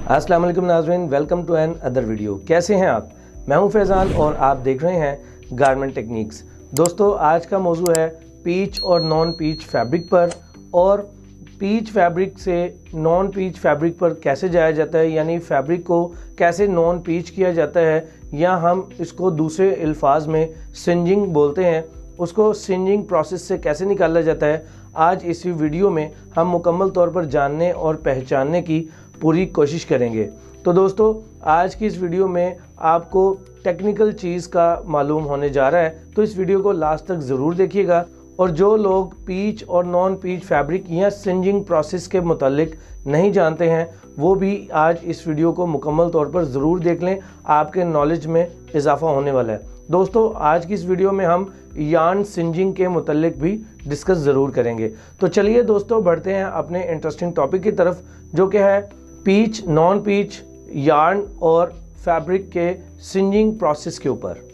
अस्सलाम वालेकुम नाज़रीन, welcome to another video. कैसे हैं आप? मैं हूं फैज़ान और आप देख रहे हैं गारमेंट टेक्निक्स। दोस्तों, आज का मौजू है पीच और नॉन पीच फैब्रिक पर, और पीच फैब्रिक से नॉन पीच फैब्रिक पर कैसे जाया जाता है, यानी फैब्रिक को कैसे नॉन पीच किया जाता है, या हम इसको दूसरे अल्फाज में सिंजिंग बोलते हैं, उसको सिंजिंग प्रोसेस से कैसे निकाला जाता है। आज इस वीडियो में हम मुकम्मल तौर पर जानने और पहचानने की पूरी कोशिश करेंगे। तो दोस्तों, आज की इस वीडियो में आपको टेक्निकल चीज़ का मालूम होने जा रहा है, तो इस वीडियो को लास्ट तक ज़रूर देखिएगा। और जो लोग पीच और नॉन पीच फैब्रिक या सिंजिंग प्रोसेस के मुतालिक नहीं जानते हैं, वो भी आज इस वीडियो को मुकम्मल तौर पर ज़रूर देख लें, आपके नॉलेज में इजाफ़ा होने वाला है। दोस्तों, आज की इस वीडियो में हम यार्न सिंजिंग के मुतालिक भी डिस्कस ज़रूर करेंगे। तो चलिए दोस्तों, बढ़ते हैं अपने इंटरेस्टिंग टॉपिक की तरफ, जो कि है पीच, नॉन पीच, यार्न और फैब्रिक के सिंजिंग प्रोसेस के ऊपर।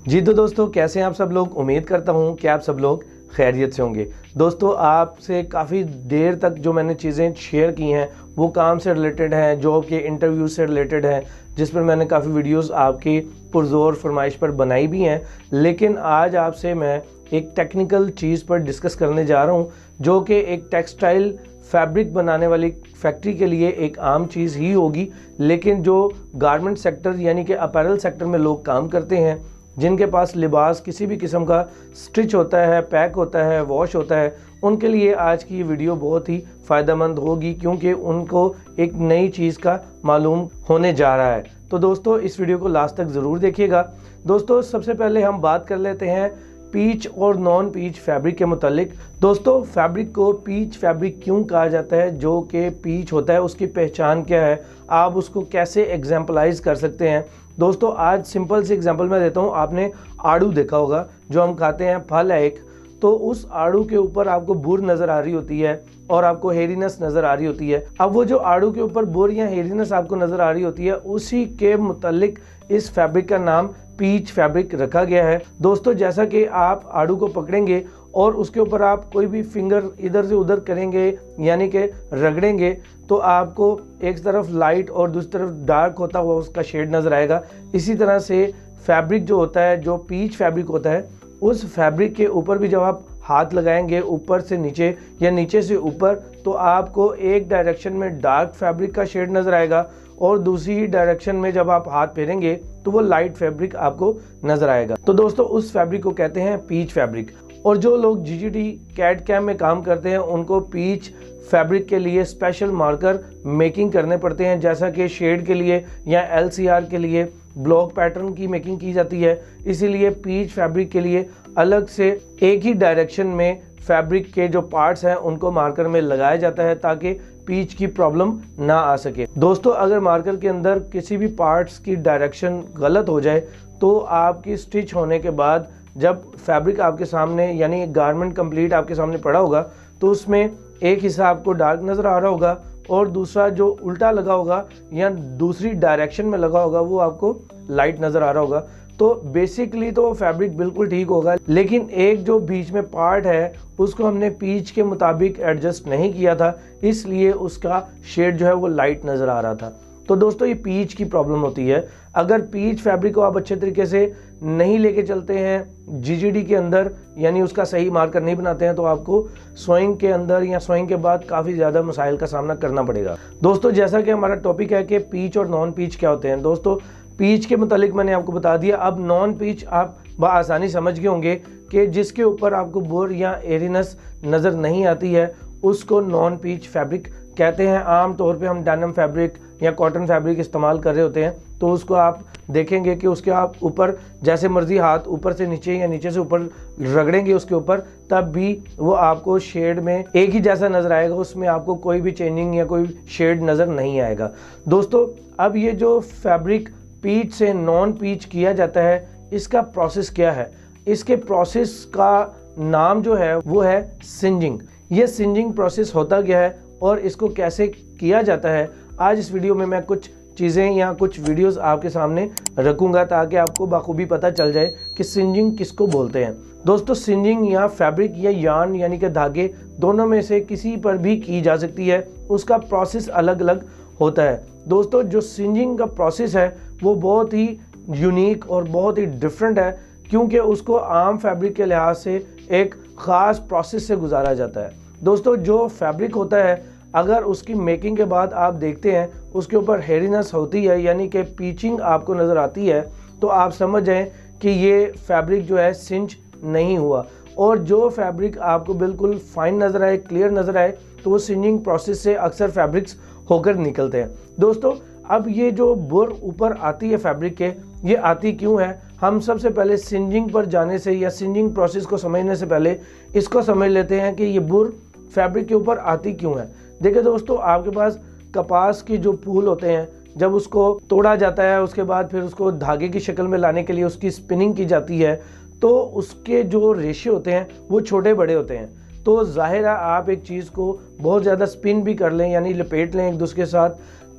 जी तो दोस्तों, कैसे हैं आप सब लोग? उम्मीद करता हूं कि आप सब लोग खैरियत से होंगे। दोस्तों, आपसे काफ़ी देर तक जो मैंने चीज़ें शेयर की हैं वो काम से रिलेटेड हैं, जॉब के इंटरव्यू से रिलेटेड हैं, जिस पर मैंने काफ़ी वीडियोस आपकी पुरजोर फरमाइश पर बनाई भी हैं। लेकिन आज आपसे मैं एक टेक्निकल चीज़ पर डिस्कस करने जा रहा हूँ, जो कि एक टेक्सटाइल फैब्रिक बनाने वाली फैक्ट्री के लिए एक आम चीज़ ही होगी, लेकिन जो गारमेंट सेक्टर यानी कि अपैरल सेक्टर में लोग काम करते हैं, जिनके पास लिबास किसी भी किस्म का स्टिच होता है, पैक होता है, वॉश होता है, उनके लिए आज की ये वीडियो बहुत ही फ़ायदेमंद होगी, क्योंकि उनको एक नई चीज़ का मालूम होने जा रहा है। तो दोस्तों, इस वीडियो को लास्ट तक ज़रूर देखिएगा। दोस्तों, सबसे पहले हम बात कर लेते हैं पीच और नॉन पीच फैब्रिक के मुतालिक। दोस्तों, फैब्रिक को पीच फैब्रिक क्यों कहा जाता है? जो कि पीच होता है, उसकी पहचान क्या है, आप उसको कैसे एग्जाम्पलाइज कर सकते हैं? दोस्तों, आज सिंपल सी एग्जांपल मैं देता हूँ। आपने आड़ू देखा होगा, जो हम खाते हैं, फल है एक, तो उस आड़ू के ऊपर आपको बुर नज़र आ रही होती है और आपको हेरीनेस नज़र आ रही होती है। अब वो जो आड़ू के ऊपर बुर या हेरीनेस आपको नज़र आ रही होती है, उसी के मुतालिक इस फैब्रिक का नाम पीच फैब्रिक रखा गया है। दोस्तों, जैसा कि आप आड़ू को पकड़ेंगे और उसके ऊपर आप कोई भी फिंगर इधर से उधर करेंगे, यानी कि रगड़ेंगे, तो आपको एक तरफ लाइट और दूसरी तरफ डार्क होता हुआ उसका शेड नज़र आएगा। इसी तरह से फैब्रिक जो होता है, जो पीच फैब्रिक होता है, उस फैब्रिक के ऊपर भी जब आप हाथ लगाएंगे ऊपर से नीचे या नीचे से ऊपर, तो आपको एक डायरेक्शन में डार्क फैब्रिक का शेड नज़र आएगा और दूसरी ही डायरेक्शन में जब आप हाथ फेरेंगे तो वो लाइट फैब्रिक आपको नज़र आएगा। तो दोस्तों, उस फैब्रिक को कहते हैं पीच फैब्रिक। और जो लोग जीजीडी कैड कैम में काम करते हैं, उनको पीच फैब्रिक के लिए स्पेशल मार्कर मेकिंग करने पड़ते हैं, जैसा कि शेड के लिए या एलसीआर के लिए ब्लॉक पैटर्न की मेकिंग की जाती है। इसीलिए पीच फैब्रिक के लिए अलग से एक ही डायरेक्शन में फैब्रिक के जो पार्ट्स हैं उनको मार्कर में लगाया जाता है, ताकि पीच की प्रॉब्लम ना आ सके। दोस्तों, अगर मार्कर के अंदर किसी भी पार्ट्स की डायरेक्शन गलत हो जाए, तो आपकी स्टिच होने के बाद जब फैब्रिक आपके सामने, यानी गारमेंट कंप्लीट आपके सामने पड़ा होगा, तो उसमें एक हिस्सा आपको डार्क नज़र आ रहा होगा और दूसरा जो उल्टा लगा होगा या दूसरी डायरेक्शन में लगा होगा, वो आपको लाइट नज़र आ रहा होगा। तो बेसिकली तो फैब्रिक बिल्कुल ठीक होगा, लेकिन एक जो बीच में पार्ट है उसको हमने पीच के मुताबिक एडजस्ट नहीं किया था, इसलिए उसका शेड जो है वो लाइट नज़र आ रहा था। तो दोस्तों, ये पीच की प्रॉब्लम होती है। अगर पीच फैब्रिक को आप अच्छे तरीके से नहीं लेके चलते हैं जीजीडी के अंदर, यानी उसका सही मार्कर नहीं बनाते हैं, तो आपको सोइंग के अंदर या सोइंग के बाद काफ़ी ज़्यादा मसाइल का सामना करना पड़ेगा। दोस्तों, जैसा कि हमारा टॉपिक है कि पीच और नॉन पीच क्या होते हैं, दोस्तों पीच के मुतालिक मैंने आपको बता दिया। अब नॉन पीच आप बआसानी समझ गए होंगे कि जिसके ऊपर आपको बोर या एरिनस नज़र नहीं आती है, उसको नॉन पीच फैब्रिक कहते हैं। आम तौर पे हम डेनिम फैब्रिक या कॉटन फैब्रिक इस्तेमाल कर रहे होते हैं, तो उसको आप देखेंगे कि उसके आप ऊपर जैसे मर्जी हाथ ऊपर से नीचे या नीचे से ऊपर रगड़ेंगे उसके ऊपर, तब भी वो आपको शेड में एक ही जैसा नज़र आएगा, उसमें आपको कोई भी चेंजिंग या कोई शेड नज़र नहीं आएगा। दोस्तों, अब ये जो फैब्रिक पीच से नॉन पीच किया जाता है, इसका प्रोसेस क्या है? इसके प्रोसेस का नाम जो है वो है सिंजिंग। ये सिंजिंग प्रोसेस होता क्या है और इसको कैसे किया जाता है, आज इस वीडियो में मैं कुछ चीज़ें या कुछ वीडियोस आपके सामने रखूँगा ताकि आपको बखूबी पता चल जाए कि सिंजिंग किसको बोलते हैं। दोस्तों सिंजिंग या फैब्रिक या यार्न यानी कि धागे दोनों में से किसी पर भी की जा सकती है, उसका प्रोसेस अलग अलग होता है। दोस्तों जो सिंजिंग का प्रोसेस है वो बहुत ही यूनिक और बहुत ही डिफरेंट है, क्योंकि उसको आम फैब्रिक के लिहाज से एक ख़ास प्रोसेस से गुजारा जाता है। दोस्तों जो फैब्रिक होता है अगर उसकी मेकिंग के बाद आप देखते हैं उसके ऊपर हेरीनेस होती है यानी कि पीचिंग आपको नज़र आती है, तो आप समझ जाएं कि ये फैब्रिक जो है सिंच नहीं हुआ। और जो फैब्रिक आपको बिल्कुल फाइन नज़र आए, क्लियर नज़र आए, तो वो सिंजिंग प्रोसेस से अक्सर फैब्रिक्स होकर निकलते हैं। दोस्तों अब ये जो बुर ऊपर आती है फैब्रिक के, ये आती क्यों है? हम सबसे पहले सिंजिंग पर जाने से या सिंजिंग प्रोसेस को समझने से पहले इसको समझ लेते हैं कि ये बुर फैब्रिक के ऊपर आती क्यों है। देखिए दोस्तों, आपके पास कपास के जो फूल होते हैं, जब उसको तोड़ा जाता है उसके बाद फिर उसको धागे की शक्ल में लाने के लिए उसकी स्पिनिंग की जाती है, तो उसके जो रेशे होते हैं वो छोटे बड़े होते हैं। तो जाहिर है आप एक चीज़ को बहुत ज़्यादा स्पिन भी कर लें यानी लपेट लें एक दूसरे के साथ,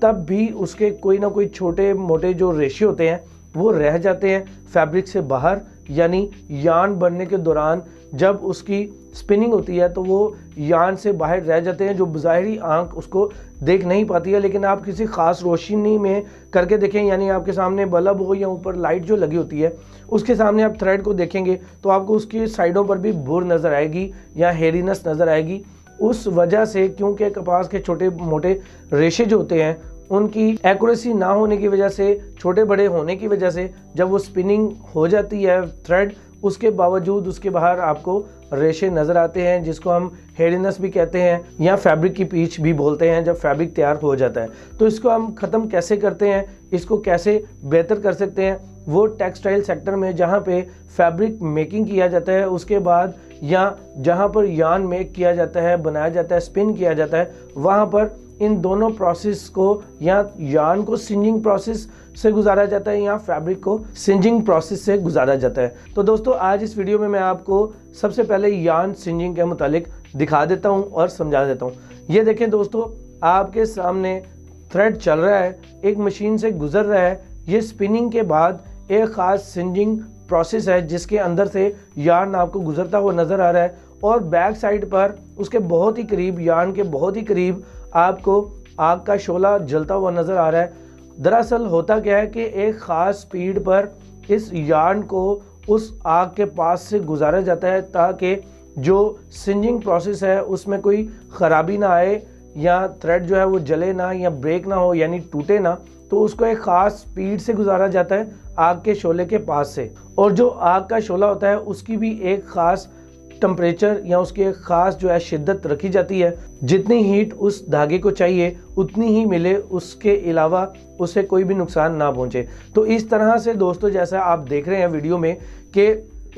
तब भी उसके कोई ना कोई छोटे मोटे जो रेशे होते हैं वो रह जाते हैं फैब्रिक से बाहर, यानी यार्न बनने के दौरान जब उसकी स्पिनिंग होती है तो वो यार्न से बाहर रह जाते हैं, जो ज़ाहिरी आंख उसको देख नहीं पाती है। लेकिन आप किसी ख़ास रोशनी में करके देखें, यानी आपके सामने बल्ब हो या ऊपर लाइट जो लगी होती है उसके सामने आप थ्रेड को देखेंगे तो आपको उसकी साइडों पर भी बुर नज़र आएगी या हेरीनेस नज़र आएगी। उस वजह से क्योंकि कपास के छोटे मोटे रेशे जो होते हैं उनकी एक्यूरेसी ना होने की वजह से, छोटे बड़े होने की वजह से जब वो स्पिनिंग हो जाती है थ्रेड, उसके बावजूद उसके बाहर आपको रेशे नज़र आते हैं, जिसको हम हेरीनेस भी कहते हैं या फैब्रिक की पीच भी बोलते हैं जब फैब्रिक तैयार हो जाता है। तो इसको हम ख़त्म कैसे करते हैं, इसको कैसे बेहतर कर सकते हैं, वो टेक्सटाइल सेक्टर में जहाँ पे फैब्रिक मेकिंग किया जाता है उसके बाद या जहाँ पर यार्न मेक किया जाता है, बनाया जाता है, स्पिन किया जाता है, वहाँ पर इन दोनों प्रोसेस को या यार्न को सिंजिंग प्रोसेस से गुजारा जाता है या फैब्रिक को सिंजिंग प्रोसेस से गुजारा जाता है। तो दोस्तों आज इस वीडियो में मैं आपको सबसे पहले यार्न सिंजिंग के मुतालिक दिखा देता हूं और समझा देता हूं। ये देखें दोस्तों, आपके सामने थ्रेड चल रहा है, एक मशीन से गुजर रहा है। ये स्पिनिंग के बाद एक ख़ास सिंजिंग प्रोसेस है जिसके अंदर से यार्न आपको गुजरता हुआ नज़र आ रहा है, और बैक साइड पर उसके बहुत ही करीब, यार्न के बहुत ही करीब आपको आग का शोला जलता हुआ नज़र आ रहा है। दरअसल होता क्या है कि एक ख़ास स्पीड पर इस यार्न को उस आग के पास से गुजारा जाता है ताकि जो सिंजिंग प्रोसेस है उसमें कोई ख़राबी ना आए या थ्रेड जो है वो जले ना या ब्रेक ना हो यानी टूटे ना। तो उसको एक ख़ास स्पीड से गुजारा जाता है आग के शोले के पास से, और जो आग का शोला होता है उसकी भी एक ख़ास टेम्परेचर या उसकी एक ख़ास जो है शिद्दत रखी जाती है। जितनी हीट उस धागे को चाहिए उतनी ही मिले, उसके अलावा उसे कोई भी नुकसान ना पहुंचे। तो इस तरह से दोस्तों जैसा आप देख रहे हैं वीडियो में कि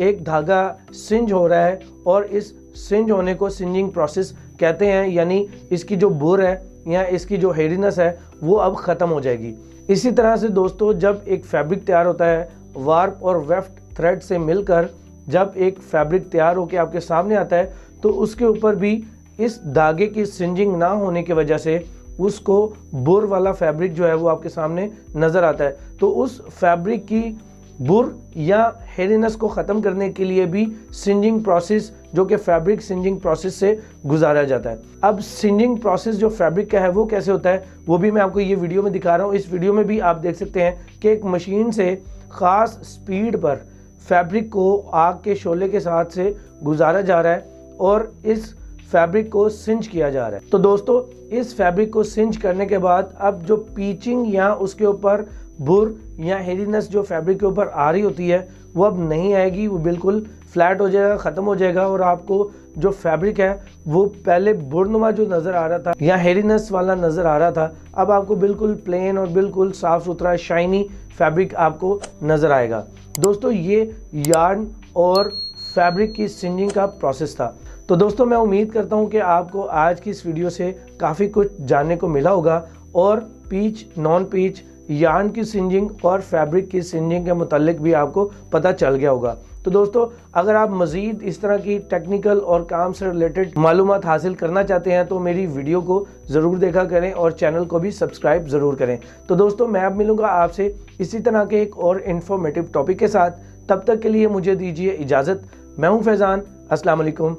एक धागा सिंज हो रहा है और इस सिंज होने को सिंजिंग प्रोसेस कहते हैं, यानी इसकी जो बुर है या इसकी जो हेरीनेस है वो अब ख़त्म हो जाएगी। इसी तरह से दोस्तों जब एक फैब्रिक तैयार होता है वार्प और वेफ्ट थ्रेड से मिलकर, जब एक फैब्रिक तैयार होकर आपके सामने आता है तो उसके ऊपर भी इस धागे की सिंजिंग ना होने की वजह से उसको बुर वाला फैब्रिक जो है वो आपके सामने नज़र आता है। तो उस फैब्रिक की बुर या हेरीनेस को ख़त्म करने के लिए भी सिंजिंग प्रोसेस जो कि फैब्रिक सिंजिंग प्रोसेस से गुजारा जाता है। अब सिंजिंग प्रोसेस जो फैब्रिक का है वो कैसे होता है वो भी मैं आपको ये वीडियो में दिखा रहा हूँ। इस वीडियो में भी आप देख सकते हैं कि एक मशीन से ख़ास स्पीड पर फैब्रिक को आग के शोले के साथ से गुजारा जा रहा है और इस फैब्रिक को सिंच किया जा रहा है। तो दोस्तों इस फैब्रिक को सिंच करने के बाद अब जो पीचिंग या उसके ऊपर बुर या हेरीनेस जो फैब्रिक के ऊपर आ रही होती है वो अब नहीं आएगी, वो बिल्कुल फ्लैट हो जाएगा, ख़त्म हो जाएगा, और आपको जो फैब्रिक है वो पहले बुरनुमा जो नज़र आ रहा था या हेरीनेस वाला नज़र आ रहा था, अब आपको बिल्कुल प्लेन और बिल्कुल साफ़ सुथरा शाइनी फैब्रिक आपको नज़र आएगा। दोस्तों ये यार्न और फैब्रिक की सिंजिंग का प्रोसेस था। तो दोस्तों मैं उम्मीद करता हूँ कि आपको आज की इस वीडियो से काफ़ी कुछ जानने को मिला होगा और पीच, नॉन पीच, यार्न की सिंजिंग और फैब्रिक की सिंजिंग के मुतालिक भी आपको पता चल गया होगा। तो दोस्तों अगर आप मज़ीद इस तरह की टेक्निकल और काम से रिलेटेड मालूमात हासिल करना चाहते हैं तो मेरी वीडियो को ज़रूर देखा करें और चैनल को भी सब्सक्राइब ज़रूर करें। तो दोस्तों मैं अब मिलूँगा आपसे इसी तरह के एक और इन्फॉर्मेटिव टॉपिक के साथ। तब तक के लिए मुझे दीजिए इजाज़त। मैं हूँ फैज़ान। अस्सलाम वालेकुम।